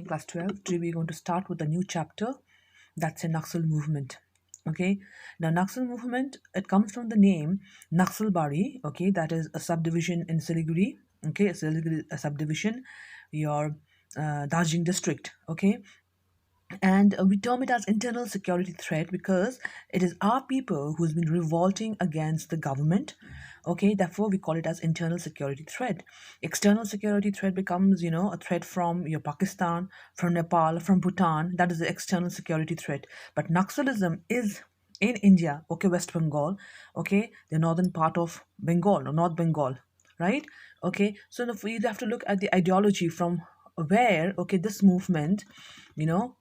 class 12. Today we're going to start with a new chapter. That's a Naxal movement. Okay, now Naxal movement, it comes from the name Naxalbari. Okay, that is a subdivision in Siliguri. Okay, a subdivision, your Darjeeling district. Okay, and we term it as internal security threat because it is our people who's been revolting against the government. Okay, therefore we call it as internal security threat. External security threat becomes, a threat from your Pakistan, from Nepal, from Bhutan. That is the external security threat. But Naxalism is in India. Okay, West Bengal. Okay, the northern part of Bengal or North Bengal, right? Okay, so if we have to look at the ideology from where, okay, this movement, you know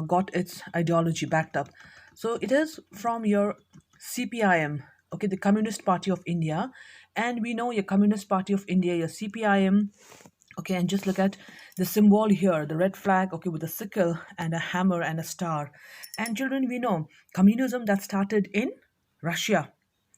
got its ideology backed up. So it is from your CPIM, okay, the Communist Party of India. And we know your Communist Party of India, your CPIM, okay, and just look at the symbol here, the red flag, okay, with a sickle and a hammer and a star. And children, we know communism that started in Russia.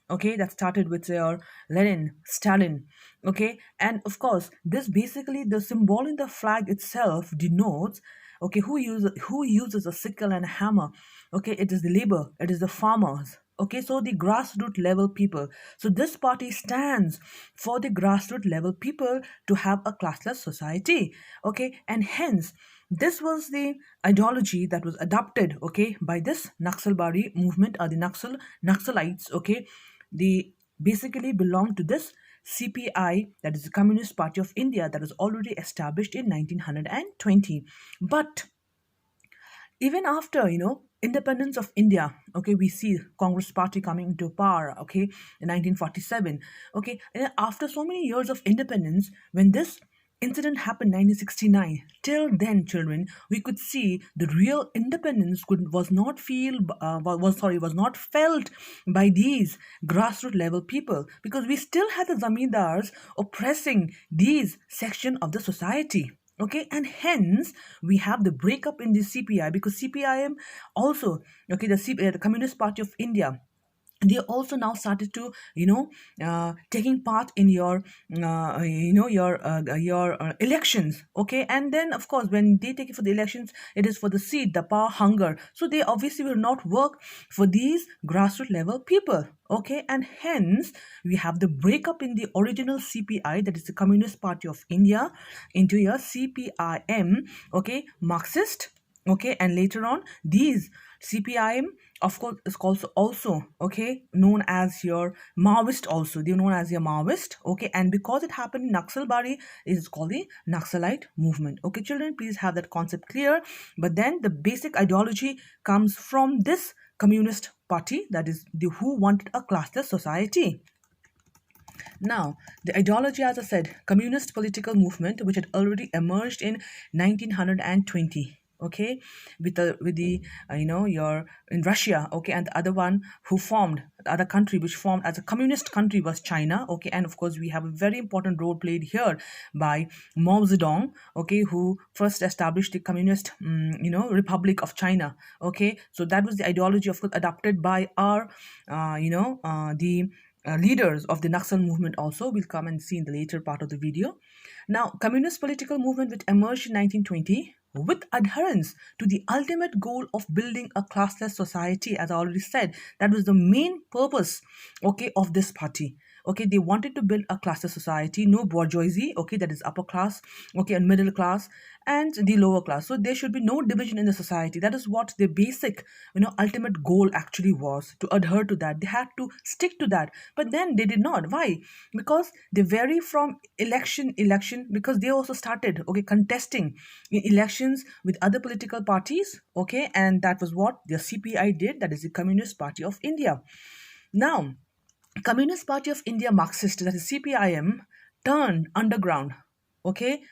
Okay, that started with your Lenin, Stalin. Okay, and of course, this basically the symbol in the flag itself denotes, okay, who uses a sickle and a hammer. Okay, it is the labor, it is the farmers. Okay, so the grassroots level people. So this party stands for the grassroots level people to have a classless society. Okay, and hence this was the ideology that was adopted, okay, by this Naxalbari movement or the Naxalites. Okay, they basically belong to this CPI, that is the Communist Party of India, that was already established in 1920. But even after, independence of India, okay, we see Congress Party coming into power, okay, in 1947. Okay, and after so many years of independence, when this incident happened 1969, till then, children, we could see the real independence was not felt by these grassroots level people, because we still had the zamindars oppressing these section of the society. Okay, and hence we have the breakup in the CPI, because CPIM also, okay, the Communist Party of India, they also now started to, taking part in your elections. Okay, and then of course when they take it for the elections, it is for the seat, the power, hunger. So they obviously will not work for these grassroots level people. Okay, and hence we have the breakup in the original CPI, that is the Communist Party of India, into your CPIM, okay, Marxist. Okay, and later on these CPIM, of course, is also okay, known as your Maoist. Also they're known as your Maoist. Okay, and because it happened in Naxalbari, it is called the Naxalite movement. Okay, children, please have that concept clear. But then the basic ideology comes from this Communist Party, that is the who wanted a classless society. Now, the ideology, as I said, communist political movement, which had already emerged in 1920. Okay, with the your in Russia. Okay, and the other one who formed, the other country which formed as a communist country was China. Okay, and of course we have a very important role played here by Mao Zedong. Okay, who first established the communist Republic of China. Okay, so that was the ideology, of course, adopted by our the leaders of the Naxal movement. Also we'll come and see in the later part of the video. Now, communist political movement which emerged in 1920 with adherence to the ultimate goal of building a classless society. As I already said, that was the main purpose, okay, of this party. Okay, they wanted to build a classless society, no bourgeoisie, okay, that is upper class, okay, and middle class, and the lower class. So there should be no division in the society. That is what the basic, ultimate goal actually was, to adhere to that. They had to stick to that. But then they did not. Why? Because they vary from election, because they also started, okay, contesting in elections with other political parties. Okay, and that was what the CPI did, that is the Communist Party of India. Now, Communist Party of India Marxist, that is CPIM, turned underground, okay,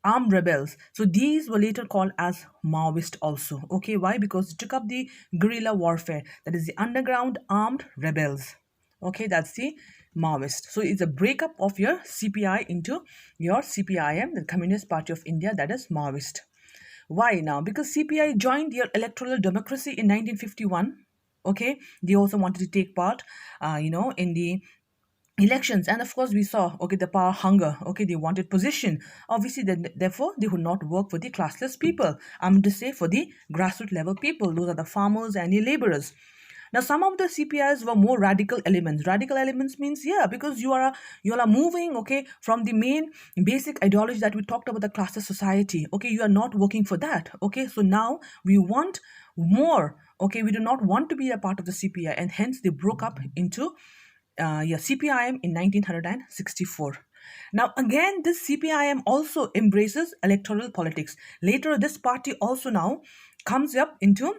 armed rebels. So these were later called as Maoist also. Okay, why? Because it took up the guerrilla warfare, that is the underground armed rebels. Okay, that's the Maoist. So it's a breakup of your CPI into your CPIM, the Communist Party of India, that is Maoist. Why now? Because CPI joined your electoral democracy in 1951. Okay, they also wanted to take part, in the elections. And of course we saw, okay, the power hunger, okay, they wanted position. Obviously then, therefore they would not work for the classless people. I'm to say for the grassroots level people, those are the farmers and the laborers. Now some of the CPIs were more radical elements. Radical elements means, yeah, because you are moving, okay, from the main basic ideology that we talked about, the classless society. Okay, you are not working for that. Okay, so now we want more. Okay, we do not want to be a part of the CPI, and hence they broke up into CPIM in 1964. Now again, this CPIM also embraces electoral politics. Later, this party also now comes up into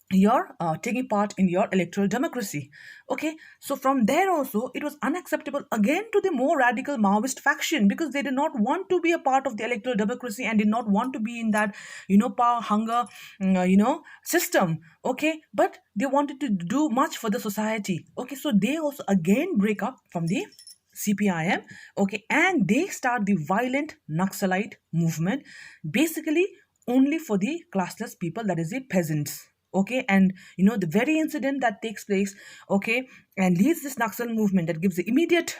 your taking part in your electoral democracy. Okay, so from there also it was unacceptable again to the more radical Maoist faction, because they did not want to be a part of the electoral democracy and did not want to be in that, power hunger system. Okay, but they wanted to do much for the society. Okay, so they also again break up from the CPIM, okay, and they start the violent Naxalite movement, basically only for the classless people, that is the peasants. Okay, and the very incident that takes place, okay, and leads this Naxal movement, that gives the immediate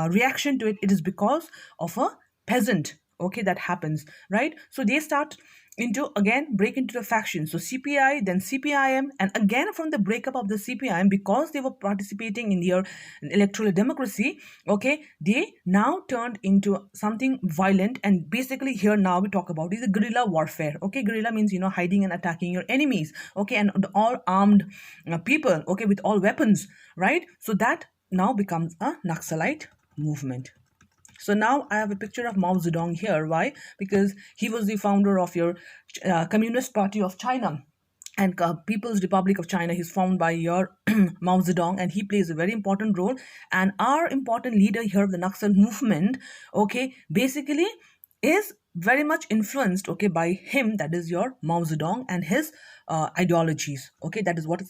reaction to it, it is because of a peasant. Okay, that happens, right? So they start into, again, break into the faction. So CPI, then CPIM, and again from the breakup of the CPIM, because they were participating in their electoral democracy, okay, they now turned into something violent. And basically here now we talk about is the guerrilla warfare. Okay, guerrilla means hiding and attacking your enemies. Okay, and all armed people, okay, with all weapons, right? So that now becomes a Naxalite movement. So now I have a picture of Mao Zedong here. Why? Because he was the founder of your Communist Party of China and People's Republic of China. He's formed by your Mao Zedong, and he plays a very important role. And our important leader here of the Naxal movement, okay, basically is very much influenced, okay, by him, that is your Mao Zedong, and his ideologies. Okay, that is what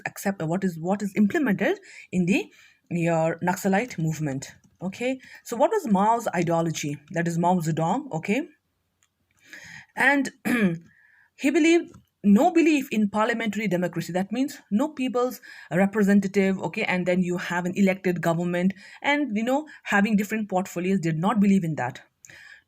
is implemented in the your Naxalite movement. Okay, so what was Mao's ideology? That is Mao Zedong. Okay, and he believed no belief in parliamentary democracy. That means no people's representative. Okay, and then you have an elected government, and having different portfolios. Did not believe in that.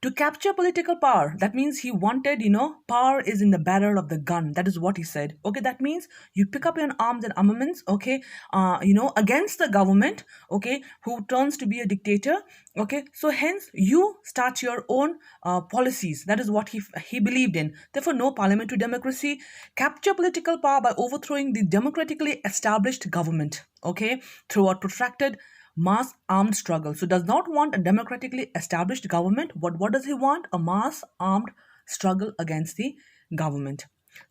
To capture political power, that means he wanted, power is in the barrel of the gun. That is what he said. Okay, that means you pick up your arms and armaments, okay, against the government, okay, who turns to be a dictator. Okay, so hence you start your own policies. That is what he believed in. Therefore, no parliamentary democracy. Capture political power by overthrowing the democratically established government, okay, through a protracted mass armed struggle. So does not want a democratically established government. What does he want? A mass armed struggle against the government.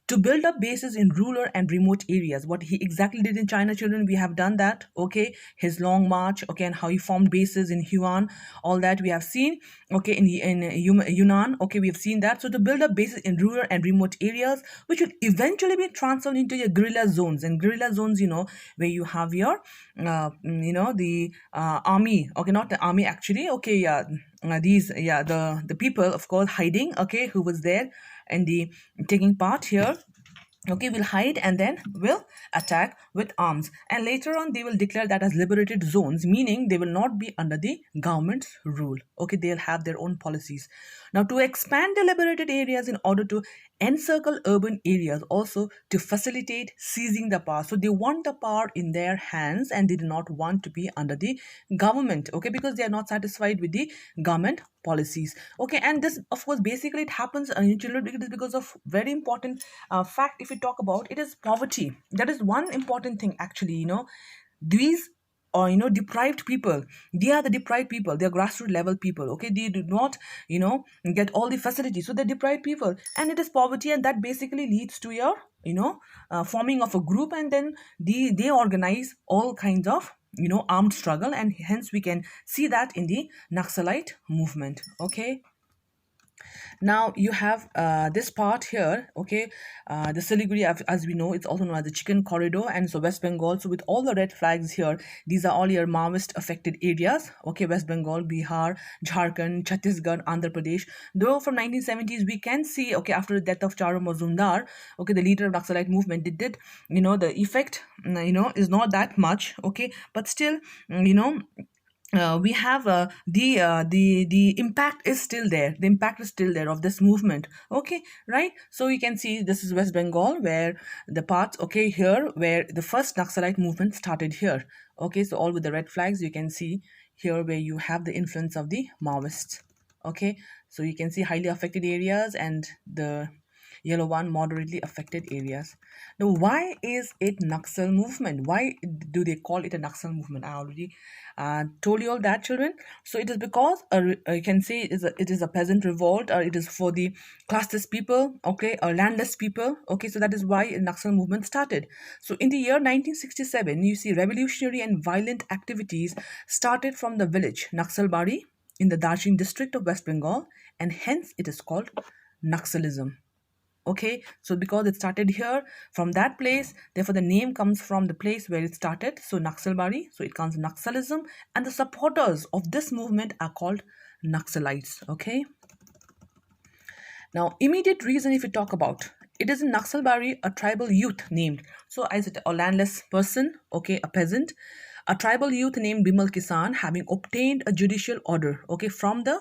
To build up bases in rural and remote areas. What he exactly did in China, children, we have done that. Okay, his long march, okay, and how he formed bases in Huan, all that we have seen. Okay, in Yunnan, okay, we have seen that. So to build up bases in rural and remote areas, which will eventually be transformed into your guerrilla zones. And guerrilla zones, where you have your, the army. Okay, not the army actually. Okay, yeah, the people, of course, hiding. Okay, who was there and the taking part here, okay, will hide and then will attack with arms, and later on they will declare that as liberated zones, meaning they will not be under the government's rule. Okay, they'll have their own policies. Now to expand the liberated areas in order to encircle urban areas, also to facilitate seizing the power. So they want the power in their hands and they do not want to be under the government. Okay, because they are not satisfied with the government policies. Okay, and this, of course, basically it happens in children because of very important fact. If we talk about it, is poverty. That is one important thing actually. These or deprived people, they are the deprived people, they are grassroots level people. Okay, they do not get all the facilities, so they're deprived people, and it is poverty, and that basically leads to your forming of a group, and then they organize all kinds of armed struggle, and hence we can see that in the Naxalite movement. Okay, now you have this part here. Okay, the Siliguri, as we know, it's also known as the chicken corridor, and so West Bengal. So with all the red flags here, these are all your Maoist affected areas. Okay, West Bengal, Bihar, Jharkhand, Chhattisgarh, Andhra Pradesh. Though from 1970s we can see, okay, after the death of Charo Mazumdar, okay, the leader of Naxalite movement, it did the effect is not that much. Okay, but still we have the impact is still there. The impact is still there of this movement. Okay, right? So you can see this is West Bengal, where the parts, okay, here where the first Naxalite movement started here. Okay, so all with the red flags, you can see here where you have the influence of the Maoists. Okay, so you can see highly affected areas and the yellow one, moderately affected areas. Now, why is it Naxal movement? Why do they call it a Naxal movement? I already told you all that, children. So it is because you can say it is a peasant revolt, or it is for the classless people, okay, or landless people. Okay, so that is why a Naxal movement started. So in the year 1967, you see revolutionary and violent activities started from the village Naxalbari in the Darjeeling district of West Bengal, and hence it is called Naxalism. Okay, so because it started here from that place, therefore the name comes from the place where it started. So Naxalbari, so it comes Naxalism, and the supporters of this movement are called Naxalites. Okay, now immediate reason, if we talk about, it is in Naxalbari a tribal youth named, so as it a landless person, okay, a peasant, a tribal youth named Bimal Kisan, having obtained a judicial order, okay, from the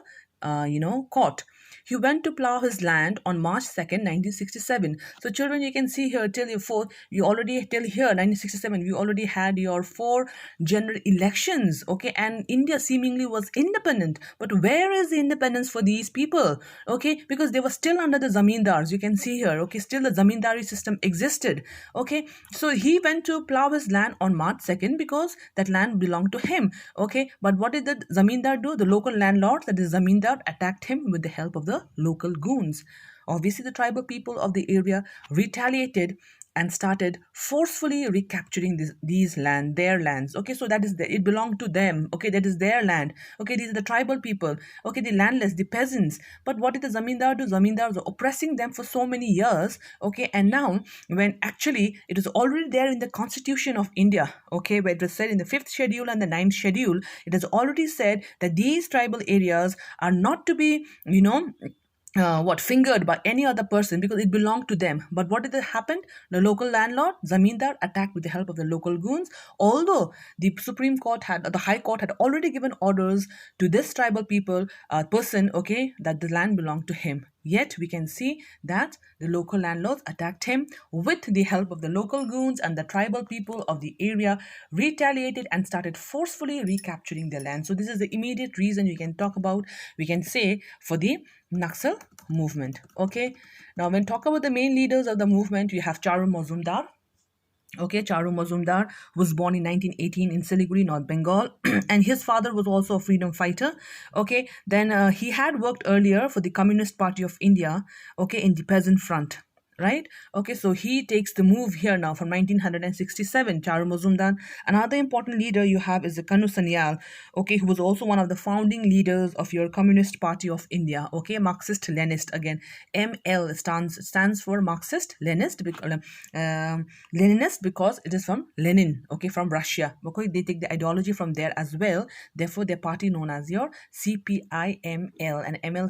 court. He went to plow his land on March 2nd, 1967. So children, you can see here till your four, you already till here 1967, we already had your four general elections, okay, and India seemingly was independent. But where is the independence for these people? Okay, because they were still under the zamindars. You can see here, okay, still the zamindari system existed. Okay, so he went to plow his land on March 2nd because that land belonged to him. Okay, but what did the zamindar do? The local landlord, that is zamindar, attacked him with the help of the local goons. Obviously, the tribal people of the area retaliated and started forcefully recapturing their lands. Okay, so that is it belonged to them. Okay, that is their land. Okay, these are the tribal people. Okay, the landless, the peasants. But what did the zamindar do? Zamindars were oppressing them for so many years. Okay, and now when actually it was already there in the Constitution of India. Okay, where it was said in the 5th schedule and the 9th schedule, it has already said that these tribal areas are not to be, fingered by any other person because it belonged to them. But what did happen? The local landlord zamindar attacked with the help of the local goons, although the high court had already given orders to this tribal people person, okay, that the land belonged to him. Yet we can see that the local landlords attacked him with the help of the local goons, and the tribal people of the area retaliated and started forcefully recapturing their land. So this is the immediate reason we can talk about, we can say, for the Naxal movement. Okay, now when talk about the main leaders of the movement, you have Charu Mazumdar. Okay, Charu Mazumdar was born in 1918 in Siliguri, North Bengal, and his father was also a freedom fighter. Okay, then he had worked earlier for the Communist Party of India, okay, in the Peasant Front. Right? Okay, so he takes the move here now from 1967, Charu Mazumdar. Another important leader you have is the Kanu Sanyal, okay, who was also one of the founding leaders of your Communist Party of India, okay, Marxist Leninist. Again, ML stands for Marxist Leninist, Leninist because it is from Lenin, okay, from Russia. Okay, they take the ideology from there as well. Therefore, their party known as your CPIML, and ML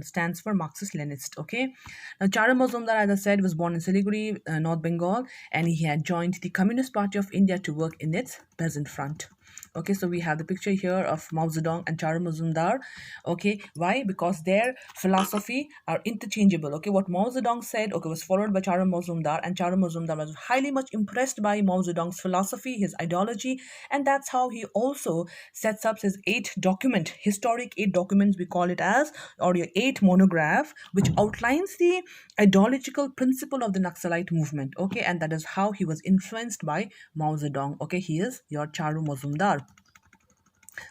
stands for Marxist Leninist. Okay, now Charu Mazumdar, as I said, was born in Siliguri, North Bengal, and he had joined the Communist Party of India to work in its Peasant Front. Okay, so we have the picture here of Mao Zedong and Charu Mazumdar. Okay, why? Because their philosophy are interchangeable. Okay, what Mao Zedong said, okay, was followed by Charu Mazumdar, and Charu Mazumdar was highly much impressed by Mao Zedong's philosophy, his ideology, and that's how he also sets up his historic 8 documents, we call it as, or your 8 monograph, which outlines the ideological principle of the Naxalite movement. Okay, and that is how he was influenced by Mao Zedong. Okay, he is your Charu Mazumdar.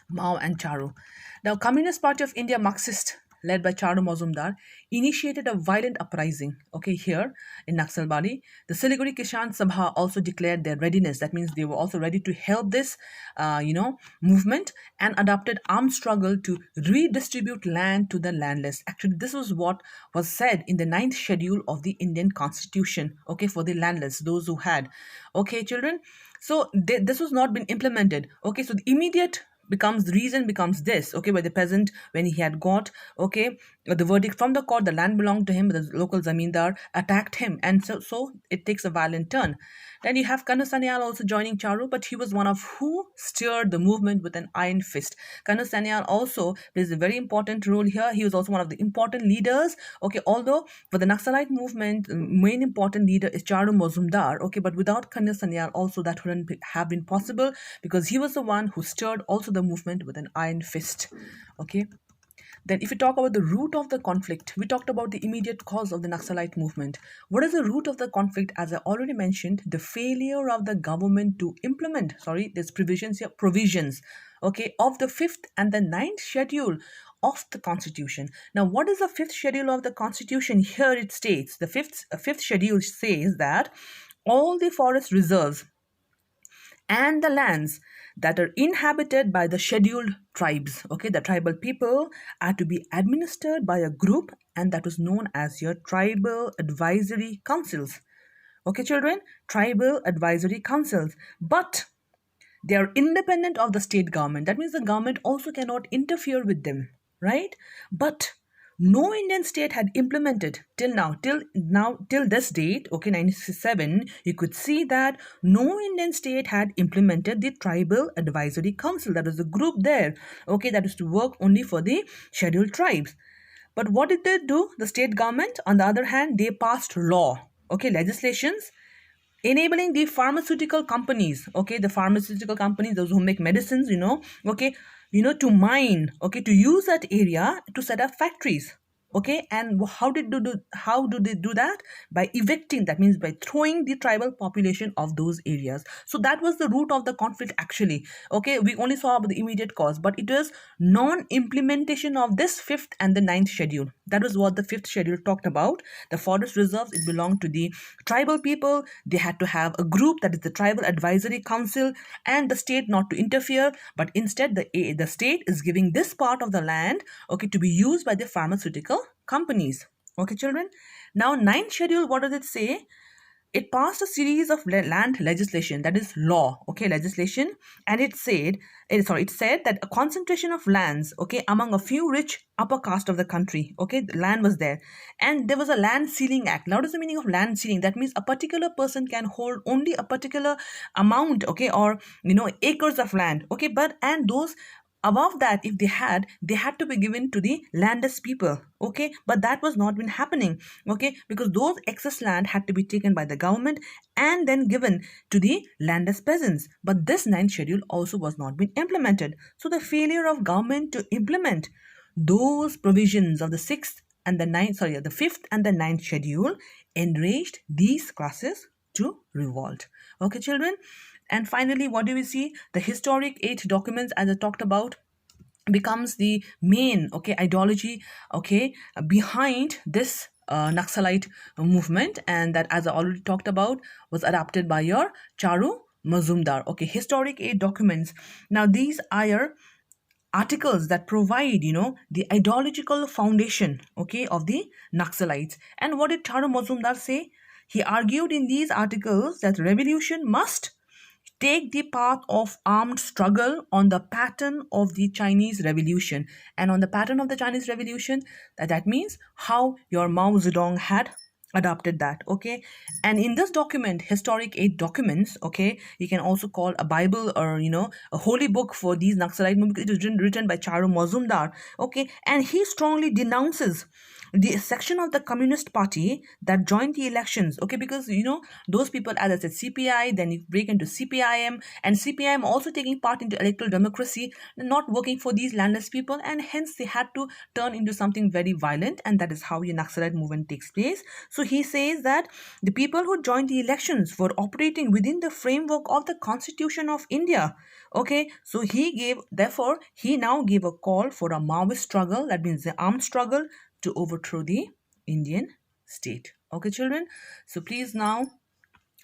Mao and Charu. Now, Communist Party of India Marxist, led by Charu Mazumdar, initiated a violent uprising, okay, here in Naxalbari. The Siliguri Kishan Sabha also declared their readiness. That means they were also ready to help this, movement, and adopted armed struggle to redistribute land to the landless. Actually, this was what was said in the 9th schedule of the Indian Constitution, okay, for the landless, those who had. Okay, children. So this was not been implemented. Okay, so the immediate reason becomes this, okay, by the peasant, when he had got, okay, the verdict from the court, the land belonged to him, but the local zamindar attacked him, and so it takes a violent turn. Then you have Kanu Sanyal also joining Charu, but he was one of who steered the movement with an iron fist. Kanu Sanyal also plays a very important role here. He was also one of the important leaders. Okay, although for the Naxalite movement, main important leader is Charu Mazumdar. Okay, but without Kanu Sanyal also that wouldn't have been possible, because he was the one who stirred also the movement with an iron fist. Okay. Then, if we talk about the root of the conflict, we talked about the immediate cause of the Naxalite movement. What is the root of the conflict? As I already mentioned, the failure of the government to implement, there's provisions, okay, of the fifth and the ninth schedule of the Constitution. Now, what is the fifth schedule of the Constitution? Here it states the fifth schedule says that all the forest reserves and the lands that are inhabited by the scheduled tribes, okay, the tribal people, are to be administered by a group, and that was known as your tribal advisory councils. Okay, children, tribal advisory councils. But they are independent of the state government. That means the government also cannot interfere with them, right? But no Indian state had implemented till this date, okay, 1967, you could see that no Indian state had implemented the Tribal Advisory Council. That was a group there, okay, that is to work only for the scheduled tribes. But what did they do? The state government, on the other hand, they passed law, okay, legislations enabling the pharmaceutical companies, okay, the pharmaceutical companies, those who make medicines, okay, to mine, okay, to use that area to set up factories. Okay, and how do they do that? By evicting, that means by throwing the tribal population of those areas. So that was the root of the conflict actually. Okay, we only saw about the immediate cause, but it was non-implementation of this fifth and the ninth schedule. That was what the fifth schedule talked about. The forest reserves, it belonged to the tribal people. They had to have a group, that is the Tribal Advisory Council, and the state not to interfere, but instead the state is giving this part of the land, okay, to be used by the pharmaceutical companies. Okay, children. Now, ninth schedule, what does it say? It passed a series of land legislation, that is law, okay, legislation, and it said that a concentration of lands, okay, among a few rich upper caste of the country, okay, the land was there, and there was a land ceiling act. Now, what is the meaning of land ceiling? That means a particular person can hold only a particular amount, okay, or acres of land, okay, and those above that, if they had to be given to the landless people, okay, but that was not been happening, okay, because those excess land had to be taken by the government and then given to the landless peasants. But this ninth schedule also was not been implemented. So the failure of government to implement those provisions of the the fifth and the ninth schedule enraged these classes to revolt. Okay, children. And finally, what do we see? The historic 8 documents, as I talked about, becomes the main, okay, ideology, okay, behind this Naxalite movement, and that, as I already talked about, was adapted by your Charu Mazumdar. Okay, historic 8 documents. Now, these are articles that provide, the ideological foundation, okay, of the Naxalites. And what did Charu Mazumdar say? He argued in these articles that revolution must take the path of armed struggle on the pattern of the Chinese Revolution. And on the pattern of the Chinese Revolution, that means how your Mao Zedong had adopted that, okay. And in this document, historic 8 documents, okay, you can also call a Bible, or a holy book for these Naxalite movements. It is written by Charu Mazumdar, okay, and he strongly denounces the section of the Communist Party that joined the elections, okay, because those people, as I said, CPI, then you break into CPIM, and CPIM also taking part into electoral democracy, not working for these landless people, and hence they had to turn into something very violent, and that is how the Naxalite movement takes place. So he says that the people who joined the elections were operating within the framework of the Constitution of India, okay. So he now gave a call for a Maoist struggle, that means the armed struggle, to overthrow the Indian state. Okay, children. So please now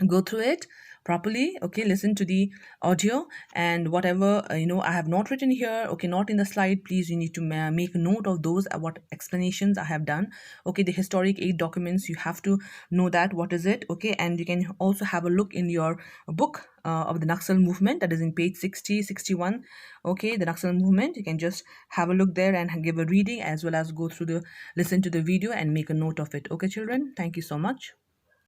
go through it properly, okay, listen to the audio, and whatever I have not written here, okay, not in the slide, please, you need to make a note of those, what explanations I have done, okay. The historic 8 documents, you have to know that what is it, okay, and you can also have a look in your book, of the Naxal movement, that is in page 60, 61. Okay, the Naxal movement, you can just have a look there and give a reading, as well as go through the listen to the video and make a note of it. Okay children, thank you so much.